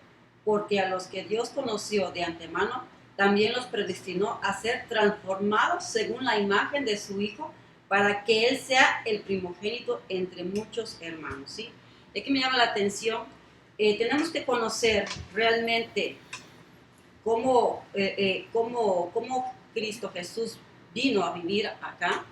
porque a los que Dios conoció de antemano, también los predestinó a ser transformados según la imagen de su Hijo, para que Él sea el primogénito entre muchos hermanos, ¿sí? De aquí me llama la atención, tenemos que conocer realmente cómo Cristo Jesús vino a vivir acá,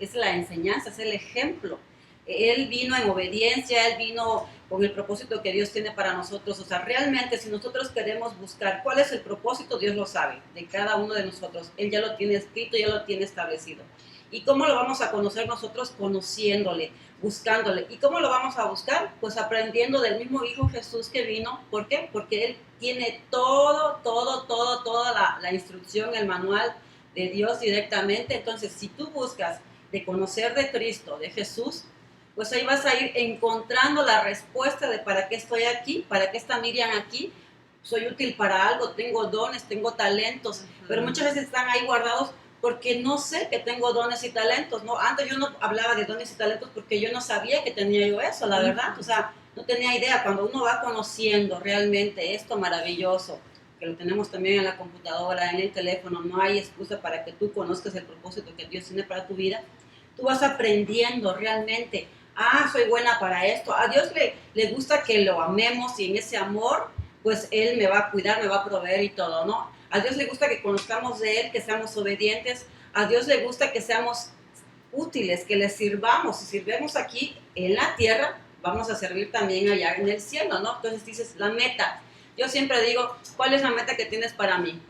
es la enseñanza, es el ejemplo Él vino en obediencia, Él vino con el propósito que Dios tiene para nosotros. O sea, realmente si nosotros queremos buscar cuál es el propósito, Dios lo sabe, de cada uno de nosotros. Él ya lo tiene escrito, ya lo tiene establecido. ¿Y cómo lo vamos a conocer nosotros? Conociéndole, buscándole. ¿Y cómo lo vamos a buscar? Pues aprendiendo del mismo Hijo Jesús que vino. ¿Por qué? Porque Él tiene toda la instrucción, el manual de Dios directamente. Entonces, si tú buscas de conocer de Cristo, de Jesús, pues ahí vas a ir encontrando la respuesta de para qué estoy aquí, para qué está Miriam aquí, soy útil para algo, tengo dones, tengo talentos, pero muchas veces están ahí guardados porque no sé que tengo dones y talentos, ¿no? Antes yo no hablaba de dones y talentos porque yo no sabía que tenía yo eso, la verdad, o sea, no tenía idea. Cuando uno va conociendo realmente esto maravilloso, que lo tenemos también en la computadora, en el teléfono, no hay excusa para que tú conozcas el propósito que Dios tiene para tu vida, tú vas aprendiendo realmente. Soy buena para esto. A Dios le gusta que lo amemos y en ese amor, pues Él me va a cuidar, me va a proveer y todo, ¿no? A Dios le gusta que conozcamos de Él, que seamos obedientes. A Dios le gusta que seamos útiles, que le sirvamos. Si sirvemos aquí en la tierra, vamos a servir también allá en el cielo, ¿no? Entonces dices, la meta. Yo siempre digo, ¿cuál es la meta que tienes para mí?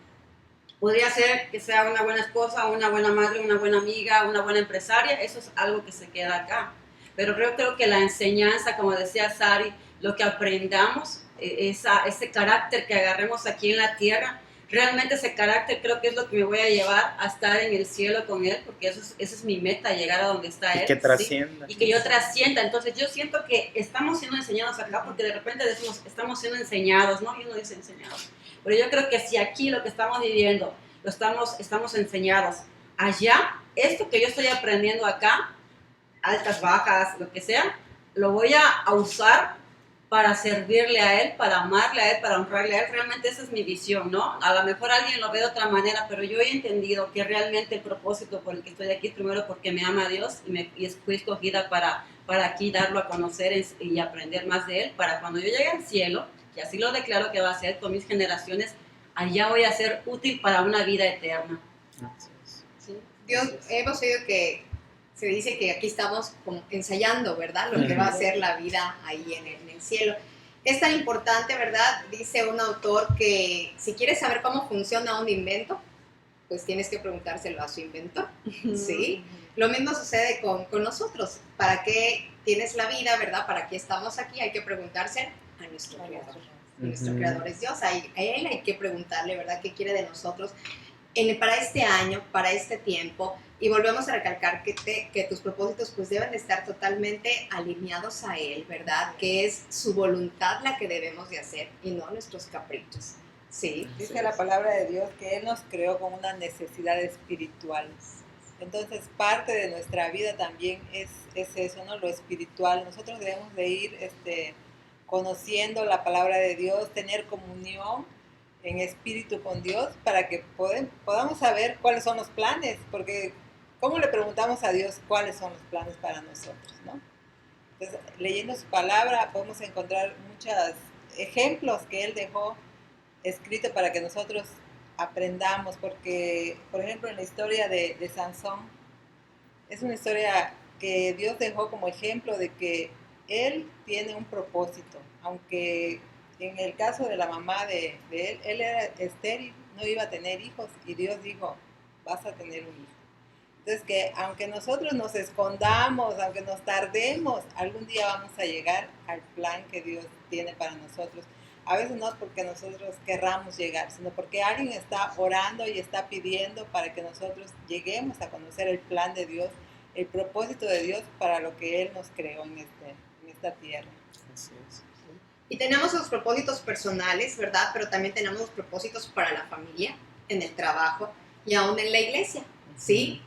Podría ser que sea una buena esposa, una buena madre, una buena amiga, una buena empresaria. Eso es algo que se queda acá. Pero creo que la enseñanza, como decía Sari, lo que aprendamos, ese carácter que agarremos aquí en la tierra, realmente ese carácter creo que es lo que me voy a llevar a estar en el cielo con Él, porque esa es mi meta, llegar a donde está Él. Y que trascienda. ¿Sí? Y que yo trascienda. Entonces yo siento que estamos siendo enseñados acá, porque de repente decimos, estamos siendo enseñados, ¿no? Y uno dice enseñados. Pero yo creo que si aquí lo que estamos viviendo, estamos enseñados, allá, esto que yo estoy aprendiendo acá, altas, bajas, lo que sea, lo voy a usar para servirle a Él, para amarle a Él, para honrarle a Él. Realmente esa es mi visión, ¿no? A lo mejor alguien lo ve de otra manera, pero yo he entendido que realmente el propósito por el que estoy aquí es primero porque me ama a Dios y fui escogida para aquí darlo a conocer y aprender más de Él, para cuando yo llegue al cielo, y así lo declaro que va a ser con mis generaciones, allá voy a ser útil para una vida eterna. ¿Sí? Dios, hemos oído que se dice que aquí estamos como ensayando, ¿verdad? Lo que va a ser la vida ahí en el cielo. Es tan importante, ¿verdad? Dice un autor que si quieres saber cómo funciona un invento, pues tienes que preguntárselo a su inventor, ¿sí? Lo mismo sucede con nosotros. ¿Para qué tienes la vida, verdad? ¿Para qué estamos aquí? Hay que preguntarse a nuestro Creador. Nuestro Creador es Dios. A Él hay que preguntarle, ¿verdad? ¿Qué quiere de nosotros para este año, para este tiempo? Y volvemos a recalcar que tus propósitos pues deben de estar totalmente alineados a Él, ¿verdad? Que es su voluntad la que debemos de hacer y no nuestros caprichos. Sí. Dice la palabra de Dios que Él nos creó con una necesidad espiritual. Entonces parte de nuestra vida también es eso, ¿no? Lo espiritual. Nosotros debemos de ir conociendo la palabra de Dios, tener comunión en espíritu con Dios para que podamos saber cuáles son los planes, porque ¿cómo le preguntamos a Dios cuáles son los planes para nosotros, ¿no? Entonces, leyendo su palabra podemos encontrar muchos ejemplos que Él dejó escrito para que nosotros aprendamos, porque, por ejemplo, en la historia de Sansón, es una historia que Dios dejó como ejemplo de que Él tiene un propósito, aunque en el caso de la mamá de él era estéril, no iba a tener hijos, y Dios dijo, vas a tener un hijo. Entonces, que aunque nosotros nos escondamos, aunque nos tardemos, algún día vamos a llegar al plan que Dios tiene para nosotros. A veces no es porque nosotros querramos llegar, sino porque alguien está orando y está pidiendo para que nosotros lleguemos a conocer el plan de Dios, el propósito de Dios para lo que Él nos creó en esta tierra. Así es. Y tenemos los propósitos personales, ¿verdad? Pero también tenemos los propósitos para la familia, en el trabajo y aún en la iglesia, ¿sí?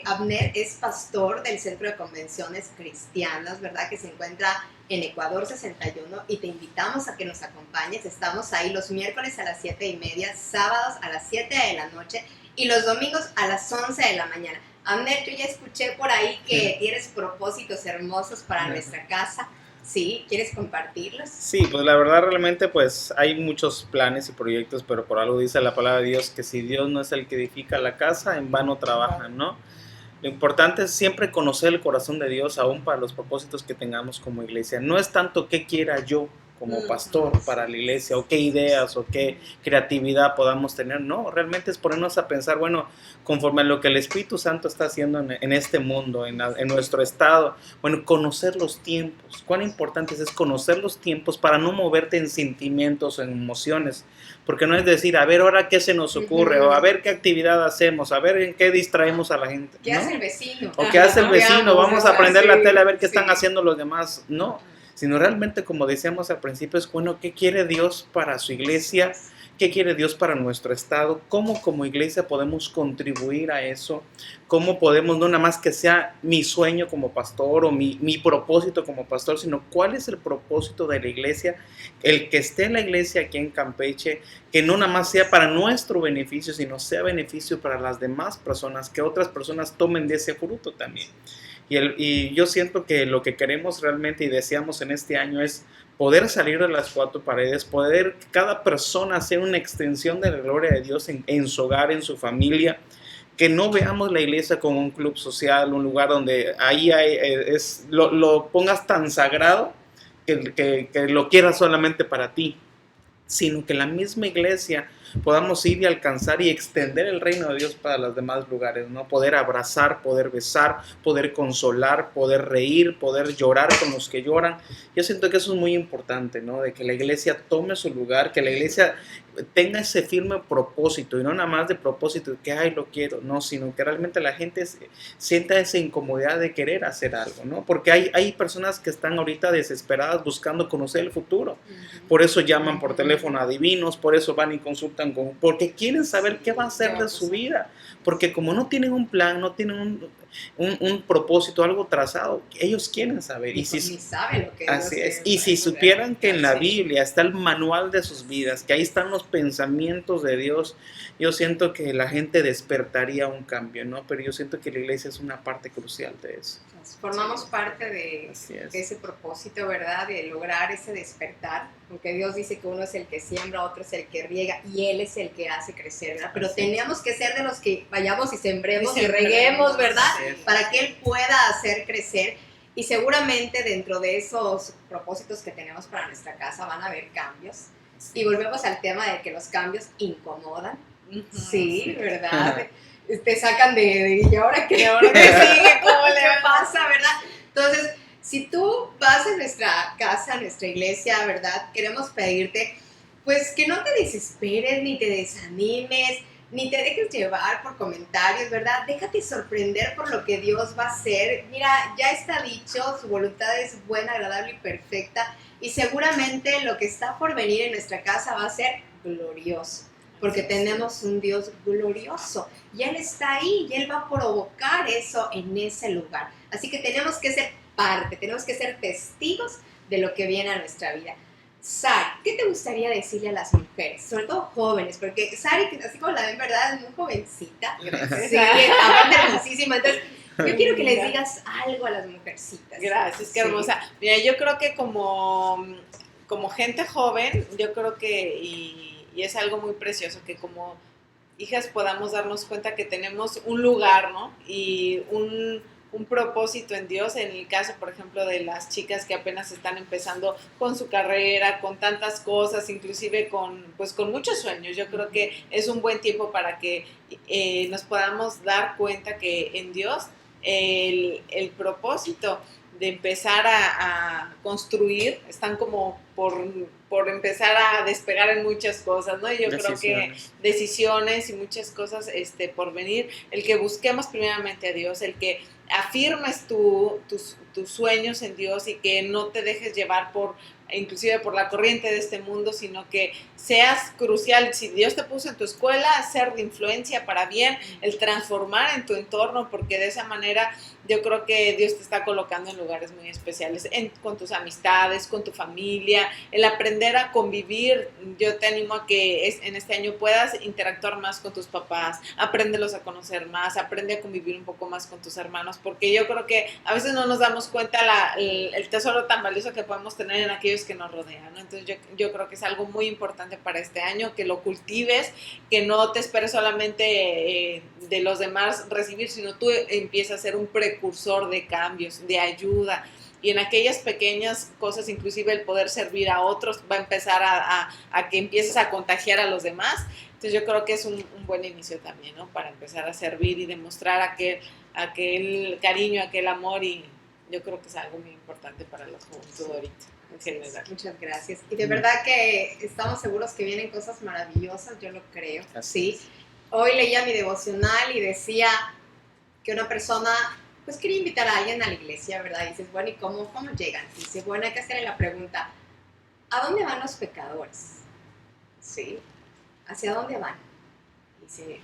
Abner es pastor del Centro de Convenciones Cristianas, ¿verdad? Que se encuentra en Ecuador 61 y te invitamos a que nos acompañes. Estamos ahí los miércoles a las 7:30, sábados a las 7 de la noche y los domingos a las 11 de la mañana. Abner, yo ya escuché por ahí que tienes propósitos hermosos para nuestra casa. Sí, ¿quieres compartirlos? Sí, pues la verdad realmente pues hay muchos planes y proyectos, pero por algo dice la palabra de Dios que si Dios no es el que edifica la casa, en vano trabajan, ¿no? Lo importante es siempre conocer el corazón de Dios, aún para los propósitos que tengamos como iglesia. No es tanto qué quiera yo como pastor para la iglesia, o qué ideas o qué creatividad podamos tener. No, realmente es ponernos a pensar, bueno, conforme a lo que el Espíritu Santo está haciendo en este mundo, en nuestro estado, bueno, conocer los tiempos. Cuán importante es conocer los tiempos para no moverte en sentimientos o en emociones, porque no es decir, a ver ahora qué se nos ocurre, o a ver qué actividad hacemos, a ver en qué distraemos a la gente. ¿Qué hace el vecino? O qué hace el vecino, vamos a prender la tele a ver qué están sí. haciendo los demás. No, sino realmente, como decíamos al principio, es bueno, ¿qué quiere Dios para su iglesia? ¿Qué quiere Dios para nuestro estado? ¿Cómo como iglesia podemos contribuir a eso? ¿Cómo podemos, no nada más que sea mi sueño como pastor o mi propósito como pastor, sino cuál es el propósito de la iglesia? El que esté en la iglesia aquí en Campeche, que no nada más sea para nuestro beneficio, sino sea beneficio para las demás personas, que otras personas tomen de ese fruto también. Y yo siento que lo que queremos realmente y deseamos en este año es poder salir de las cuatro paredes, poder cada persona ser una extensión de la gloria de Dios en su hogar, en su familia, que no veamos la iglesia como un club social, un lugar donde ahí lo pongas tan sagrado que lo quieras solamente para ti, sino que la misma iglesia podamos ir y alcanzar y extender el reino de Dios para los demás lugares, ¿no? Poder abrazar, poder besar, poder consolar, poder reír, poder llorar con los que lloran. Yo siento que eso es muy importante, ¿no? De que la iglesia tome su lugar, que la iglesia tenga ese firme propósito, y no nada más de propósito que ay lo quiero, no, sino que realmente la gente sienta esa incomodidad de querer hacer algo, ¿no? Porque hay personas que están ahorita desesperadas buscando conocer el futuro, por eso llaman por teléfono a adivinos, por eso van y consultan porque quieren saber qué va a hacer de su vida, porque como no tienen un plan, no tienen un propósito, algo trazado, ellos quieren saber. Y si saben lo que así es. Y si supieran que en la Biblia está el manual de sus vidas, que ahí están los pensamientos de Dios, yo siento que la gente despertaría un cambio, ¿no? Pero yo siento que la iglesia es una parte crucial de eso. Formamos parte de ese propósito, ¿verdad? De lograr ese despertar, porque Dios dice que uno es el que siembra, otro es el que riega y Él es el que hace crecer, ¿verdad? Pero teníamos que ser de los que vayamos y sembremos y reguemos, ¿verdad? Para que Él pueda hacer crecer. Y seguramente dentro de esos propósitos que tenemos para nuestra casa van a haber cambios. Y volvemos al tema de que los cambios incomodan. Sí, ¿verdad? Te sacan ¿y ahora qué? ¿Ahora qué sigue? ¿Cómo le pasa, verdad? Entonces, si tú vas a nuestra casa, a nuestra iglesia, ¿verdad? Queremos pedirte, pues, que no te desesperes, ni te desanimes, ni te dejes llevar por comentarios, ¿verdad? Déjate sorprender por lo que Dios va a hacer. Mira, ya está dicho, su voluntad es buena, agradable y perfecta, y seguramente lo que está por venir en nuestra casa va a ser glorioso. Porque tenemos un Dios glorioso y Él está ahí y Él va a provocar eso en ese lugar. Así que tenemos que ser parte, tenemos que ser testigos de lo que viene a nuestra vida. Sari, ¿qué te gustaría decirle a las mujeres? Sobre todo jóvenes, porque Sari, así como la ven, ¿verdad? Es muy jovencita. Gracias. Sí, aparte hermosísima. Entonces, yo quiero que les digas algo a las mujercitas. Gracias, qué hermosa. Mira, yo creo que como gente joven, yo creo que... Y es algo muy precioso que como hijas podamos darnos cuenta que tenemos un lugar, ¿no? Y un propósito en Dios. En el caso, por ejemplo, de las chicas que apenas están empezando con su carrera, con tantas cosas, inclusive con muchos sueños. Yo creo que es un buen tiempo para que nos podamos dar cuenta que en Dios el propósito de empezar a construir están como por empezar a despegar en muchas cosas, ¿no? Y yo creo que decisiones y muchas cosas por venir, el que busquemos primeramente a Dios, el que afirmes tus sueños en Dios y que no te dejes llevar inclusive por la corriente de este mundo, sino que seas crucial. Si Dios te puso en tu escuela, ser de influencia para bien, el transformar en tu entorno, porque de esa manera yo creo que Dios te está colocando en lugares muy especiales, con tus amistades, con tu familia, familia, el aprender a convivir. Yo te animo a que en este año puedas interactuar más con tus papás, apréndelos a conocer más, aprende a convivir un poco más con tus hermanos, porque yo creo que a veces no nos damos cuenta el tesoro tan valioso que podemos tener en aquellos que nos rodean, ¿no? Entonces yo creo que es algo muy importante para este año, que lo cultives, que no te esperes solamente de los demás recibir, sino tú empiezas a ser un precursor de cambios, de ayuda. Y en aquellas pequeñas cosas, inclusive el poder servir a otros, va a empezar a que empieces a contagiar a los demás. Entonces yo creo que es un buen inicio también, ¿no? Para empezar a servir y demostrar aquel cariño, aquel amor, y yo creo que es algo muy importante para la juventud ahorita, en general. Muchas gracias. Y de verdad que estamos seguros que vienen cosas maravillosas, yo lo creo. Sí. Hoy leía mi devocional y decía que una persona pues quería invitar a alguien a la iglesia, ¿verdad? Y dices, bueno, ¿y cómo llegan? Y dice, bueno, hay que hacerle la pregunta, ¿a dónde van los pecadores? ¿Sí? ¿Hacia dónde van? Y dice,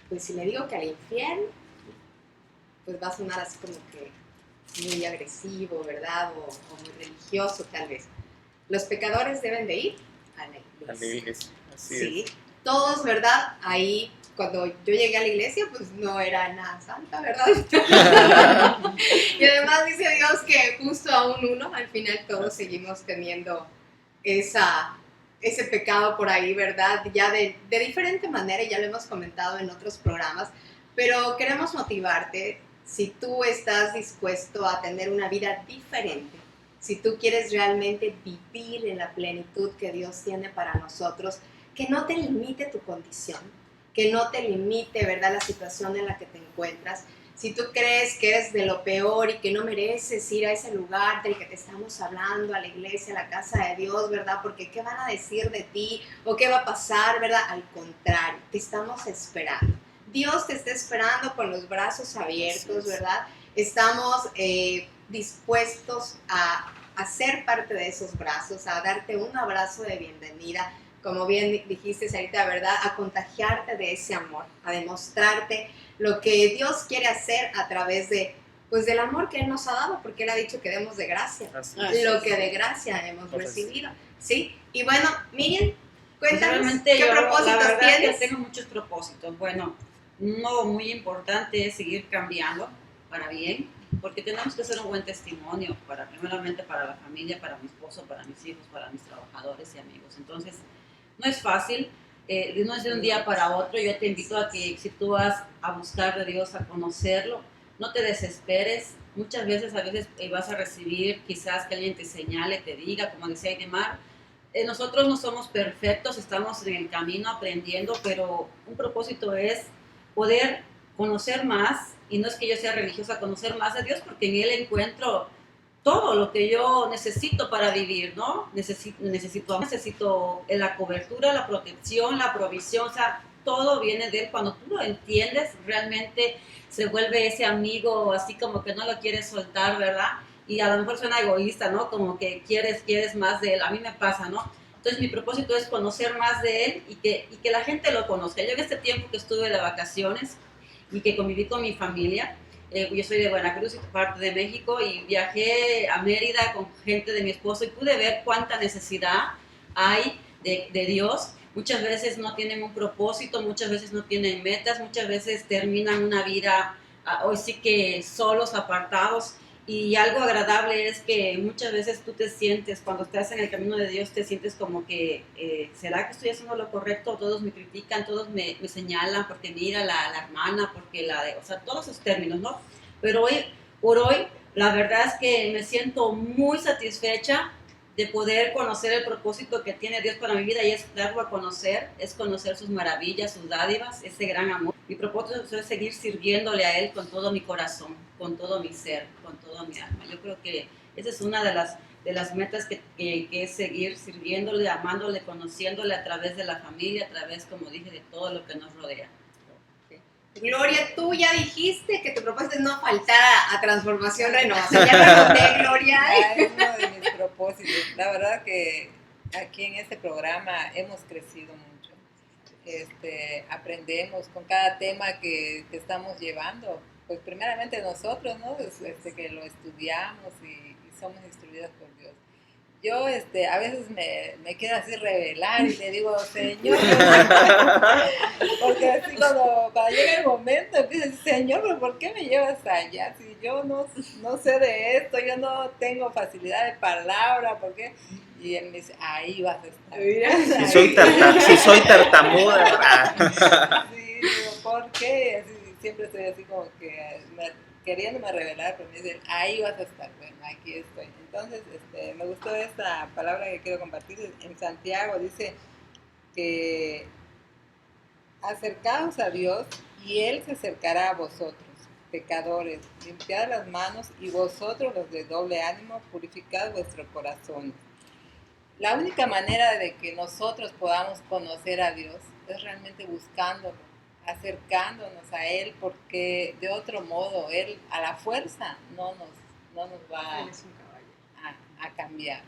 pues si le digo que al infierno, pues va a sonar así como que muy agresivo, ¿verdad? O muy religioso, tal vez. Los pecadores deben de ir a la iglesia. A la iglesia, así sí. es. Todos, ¿verdad? Ahí, cuando yo llegué a la iglesia, pues no era nada santa, ¿verdad? Y además dice Dios que justo aún uno, al final todos seguimos teniendo ese pecado por ahí, ¿verdad? Ya de diferente manera, ya lo hemos comentado en otros programas, pero queremos motivarte. Si tú estás dispuesto a tener una vida diferente, si tú quieres realmente vivir en la plenitud que Dios tiene para nosotros, que no te limite tu condición, que no te limite, ¿verdad?, la situación en la que te encuentras. Si tú crees que eres de lo peor y que no mereces ir a ese lugar del que te estamos hablando, a la iglesia, a la casa de Dios, ¿verdad? Porque ¿qué van a decir de ti? ¿O qué va a pasar, verdad? Al contrario, te estamos esperando. Dios te está esperando con los brazos abiertos, ¿verdad? Estamos dispuestos a ser parte de esos brazos, a darte un abrazo de bienvenida, como bien dijiste, Sarita, ¿verdad? A contagiarte de ese amor, a demostrarte lo que Dios quiere hacer a través del amor que Él nos ha dado, porque Él ha dicho que demos de gracia, lo que de gracia hemos recibido, ¿sí? Y bueno, Miriam, cuéntanos, ¿qué propósitos tienes? Que tengo muchos propósitos. Bueno, uno muy importante es seguir cambiando para bien, porque tenemos que ser un buen testimonio, primeramente para la familia, para mi esposo, para mis hijos, para mis trabajadores y amigos. Entonces, no es fácil, no es de un día para otro. Yo te invito a que si tú vas a buscar de Dios, a conocerlo, no te desesperes. Muchas veces, vas a recibir quizás que alguien te señale, te diga, como decía Aidemar, nosotros no somos perfectos, estamos en el camino aprendiendo, pero un propósito es poder conocer más, y no es que yo sea religiosa, conocer más de Dios, porque en Él encuentro todo lo que yo necesito para vivir, ¿no? Necesito la cobertura, la protección, la provisión, o sea, todo viene de Él. Cuando tú lo entiendes, realmente se vuelve ese amigo, así como que no lo quieres soltar, ¿verdad? Y a lo mejor suena egoísta, ¿no? Como que quieres más de Él. A mí me pasa, ¿no? Entonces mi propósito es conocer más de Él y que la gente lo conozca. Yo en este tiempo que estuve de vacaciones y que conviví con mi familia, yo soy de Veracruz y parte de México, y viajé a Mérida con gente de mi esposo y pude ver cuánta necesidad hay de Dios. Muchas veces no tienen un propósito, muchas veces no tienen metas, muchas veces terminan una vida, hoy sí que solos, apartados. Y algo agradable es que muchas veces tú te sientes, cuando estás en el camino de Dios, te sientes como que, ¿será que estoy haciendo lo correcto? Todos me critican, todos me señalan, porque mira la hermana, porque o sea, todos esos términos, ¿no? Pero por hoy, la verdad es que me siento muy satisfecha de poder conocer el propósito que tiene Dios para mi vida, y es darlo a conocer, es conocer sus maravillas, sus dádivas, ese gran amor. Mi propósito es seguir sirviéndole a Él con todo mi corazón, con todo mi ser, con toda mi alma. Yo creo que esa es una de las metas que es seguir sirviéndole, amándole, conociéndole a través de la familia, a través, como dije, de todo lo que nos rodea. Gloria, tú ya dijiste que tu propósito es no faltar a Transformación Renovación. Ya lo noté, Gloria. Es uno de mis propósitos. La verdad que aquí en este programa hemos crecido mucho. Aprendemos con cada tema que estamos llevando. Pues primeramente nosotros, ¿no? Que lo estudiamos y somos instruidas por Dios. yo a veces me quiero así revelar y le digo, Señor, porque así cuando llega el momento, empiezo a decir, Señor, ¿pero por qué me llevas allá? Si yo no sé de esto, yo no tengo facilidad de palabra, ¿por qué? Y él me dice, ahí vas a estar. Si soy tartamuda. Sí, digo, ¿por qué? Así, siempre estoy así como que queriéndome revelar, pero me dicen, ahí vas a estar. Bueno, aquí estoy. Entonces, me gustó esta palabra que quiero compartir. En Santiago dice que acercaos a Dios y Él se acercará a vosotros, pecadores, limpiad las manos y vosotros los de doble ánimo, purificad vuestro corazón. La única manera de que nosotros podamos conocer a Dios es realmente buscándolo, acercándonos a Él, porque de otro modo Él a la fuerza no nos va a cambiar.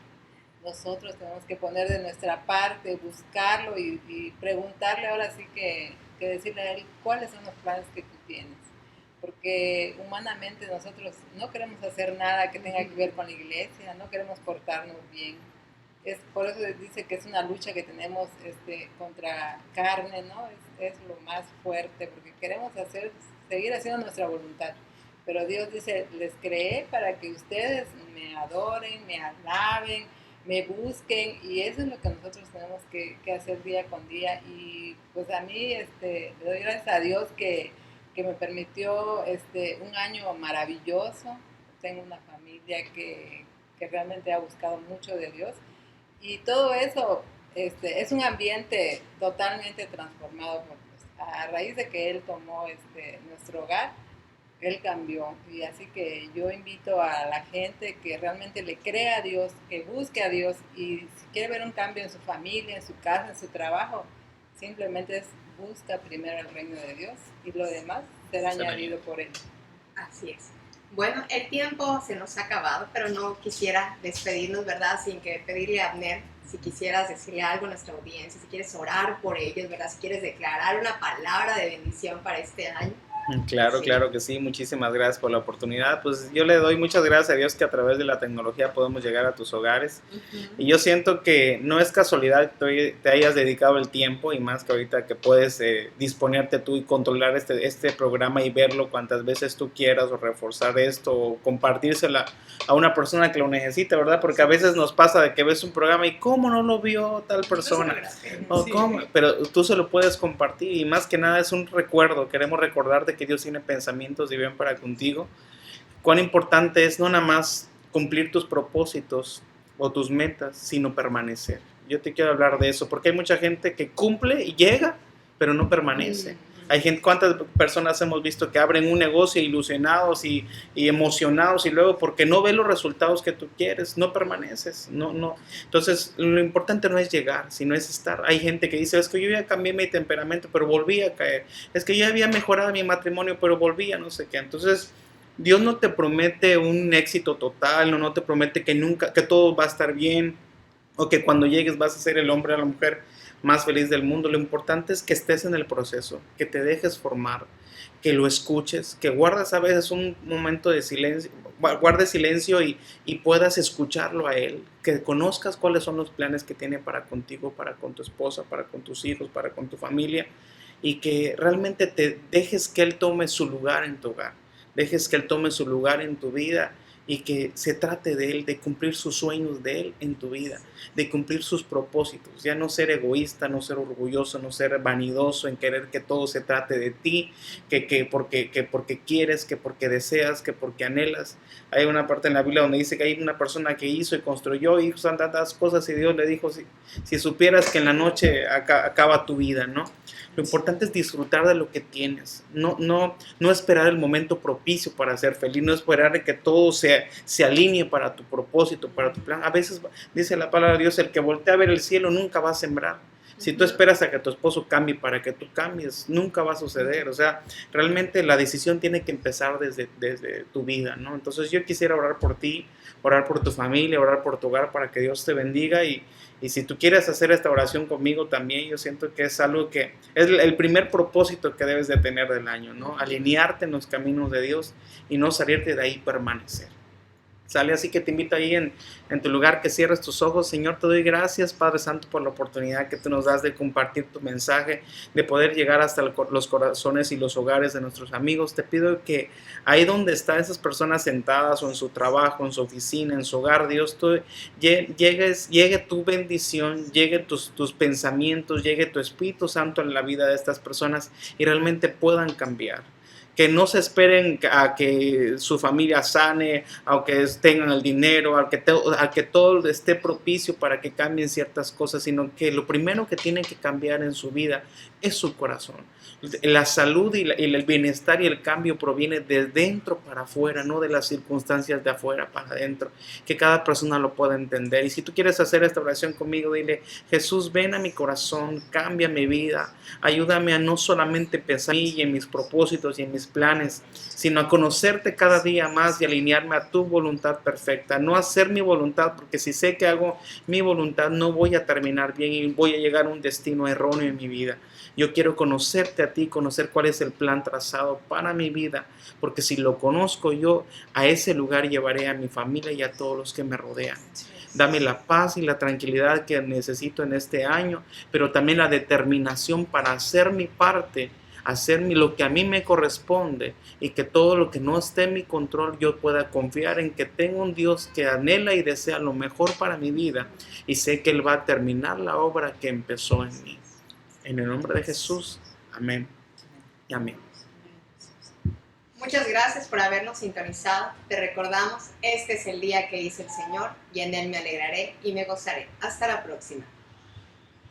Nosotros tenemos que poner de nuestra parte, buscarlo y preguntarle ahora sí que decirle a Él cuáles son los planes que tú tienes. Porque humanamente nosotros no queremos hacer nada que tenga que ver con la iglesia, no queremos portarnos bien. Por eso dice que es una lucha que tenemos contra carne, ¿no? Es lo más fuerte, porque queremos seguir haciendo nuestra voluntad. Pero Dios dice, les creé para que ustedes me adoren, me alaben, me busquen, y eso es lo que nosotros tenemos que hacer día con día. Y pues a mí le doy gracias a Dios que me permitió un año maravilloso. Tengo una familia que realmente ha buscado mucho de Dios. Y todo eso es un ambiente totalmente transformado a raíz de que Él tomó nuestro hogar, Él cambió. Y así que yo invito a la gente que realmente le crea a Dios, que busque a Dios, y si quiere ver un cambio en su familia, en su casa, en su trabajo, simplemente busca primero el reino de Dios y lo demás será añadido por Él. Así es. Bueno, el tiempo se nos ha acabado, pero no quisiera despedirnos, ¿verdad? Sin que pedirle a Abner, si quisieras decirle algo a nuestra audiencia, si quieres orar por ellos, ¿verdad? Si quieres declarar una palabra de bendición para este año. Claro, claro que sí. Muchísimas gracias por la oportunidad. Pues yo le doy muchas gracias a Dios que a través de la tecnología podemos llegar a tus hogares. Y yo siento que no es casualidad que te hayas dedicado el tiempo, y más que ahorita que puedes disponerte tú y controlar este programa y verlo cuantas veces tú quieras, o reforzar esto, o compartírsela a una persona que lo necesita, ¿verdad? Porque a veces nos pasa de que ves un programa y ¿cómo no lo vio tal persona? O ¿cómo? Pero tú se lo puedes compartir, y más que nada es un recuerdo. Queremos recordarte que Dios tiene pensamientos de bien para contigo. Cuán importante es no nada más cumplir tus propósitos o tus metas, sino permanecer. Yo te quiero hablar de eso, porque hay mucha gente que cumple y llega, pero no permanece. Hay gente, ¿cuántas personas hemos visto que abren un negocio ilusionados y emocionados, y luego porque no ves los resultados que tú quieres, no permaneces? No. Entonces, lo importante no es llegar, sino es estar. Hay gente que dice, es que yo ya cambié mi temperamento, pero volví a caer. Es que yo había mejorado mi matrimonio, pero volví a no sé qué. Entonces, Dios no te promete un éxito total, no te promete que todo va a estar bien, o que cuando llegues vas a ser el hombre o la mujer más feliz del mundo. Lo importante es que estés en el proceso, que te dejes formar, que lo escuches, que guardes a veces un momento de silencio, guardes silencio y puedas escucharlo a Él, que conozcas cuáles son los planes que tiene para contigo, para con tu esposa, para con tus hijos, para con tu familia, y que realmente te dejes que Él tome su lugar en tu hogar, dejes que Él tome su lugar en tu vida, y que se trate de Él, de cumplir sus sueños de Él en tu vida, de cumplir sus propósitos, ya no ser egoísta, no ser orgulloso, no ser vanidoso en querer que todo se trate de ti, que porque quieres, que porque deseas, que porque anhelas. Hay una parte en la Biblia donde dice que hay una persona que hizo y construyó y hizo tantas cosas, y Dios le dijo, si supieras que en la noche acaba tu vida, ¿no? Lo importante es disfrutar de lo que tienes, no esperar el momento propicio para ser feliz, no esperar que todo se alinee para tu propósito, para tu plan. A veces dice la palabra de Dios, el que voltea a ver el cielo nunca va a sembrar. Si tú esperas a que tu esposo cambie para que tú cambies, nunca va a suceder. O sea, realmente la decisión tiene que empezar desde tu vida, ¿no? Entonces yo quisiera orar por ti, orar por tu familia, orar por tu hogar, para que Dios te bendiga. Y si tú quieres hacer esta oración conmigo también, yo siento que es algo que es el primer propósito que debes de tener del año, ¿no? Alinearte en los caminos de Dios y no salirte de ahí, permanecer. Sale, así que te invito ahí en tu lugar que cierres tus ojos. Señor, te doy gracias, Padre Santo, por la oportunidad que tú nos das de compartir tu mensaje, de poder llegar hasta los corazones y los hogares de nuestros amigos. Te pido que ahí donde están esas personas sentadas o en su trabajo, en su oficina, en su hogar, Dios, tú llegue tu bendición, llegue tus pensamientos, llegue tu Espíritu Santo en la vida de estas personas y realmente puedan cambiar. Que no se esperen a que su familia sane, a que tengan el dinero, a que todo esté propicio para que cambien ciertas cosas, sino que lo primero que tienen que cambiar en su vida es su corazón. La salud y el bienestar y el cambio proviene de dentro para afuera, no de las circunstancias de afuera para adentro. Que cada persona lo pueda entender. Y si tú quieres hacer esta oración conmigo, dile: Jesús, ven a mi corazón, cambia mi vida, ayúdame a no solamente pensar en mí y en mis propósitos y en mis planes, sino a conocerte cada día más y alinearme a tu voluntad perfecta. No hacer mi voluntad, porque si sé que hago mi voluntad no voy a terminar bien y voy a llegar a un destino erróneo en mi vida. Yo quiero conocerte a ti, conocer cuál es el plan trazado para mi vida, porque si lo conozco yo, a ese lugar llevaré a mi familia y a todos los que me rodean. Dame la paz y la tranquilidad que necesito en este año, pero también la determinación para hacer mi parte, hacer lo que a mí me corresponde, y que todo lo que no esté en mi control yo pueda confiar en que tengo un Dios que anhela y desea lo mejor para mi vida, y sé que Él va a terminar la obra que empezó en mí. En el nombre de Jesús, amén y amén. Muchas gracias por habernos sintonizado. Te recordamos, este es el día que hizo el Señor y en Él me alegraré y me gozaré. Hasta la próxima.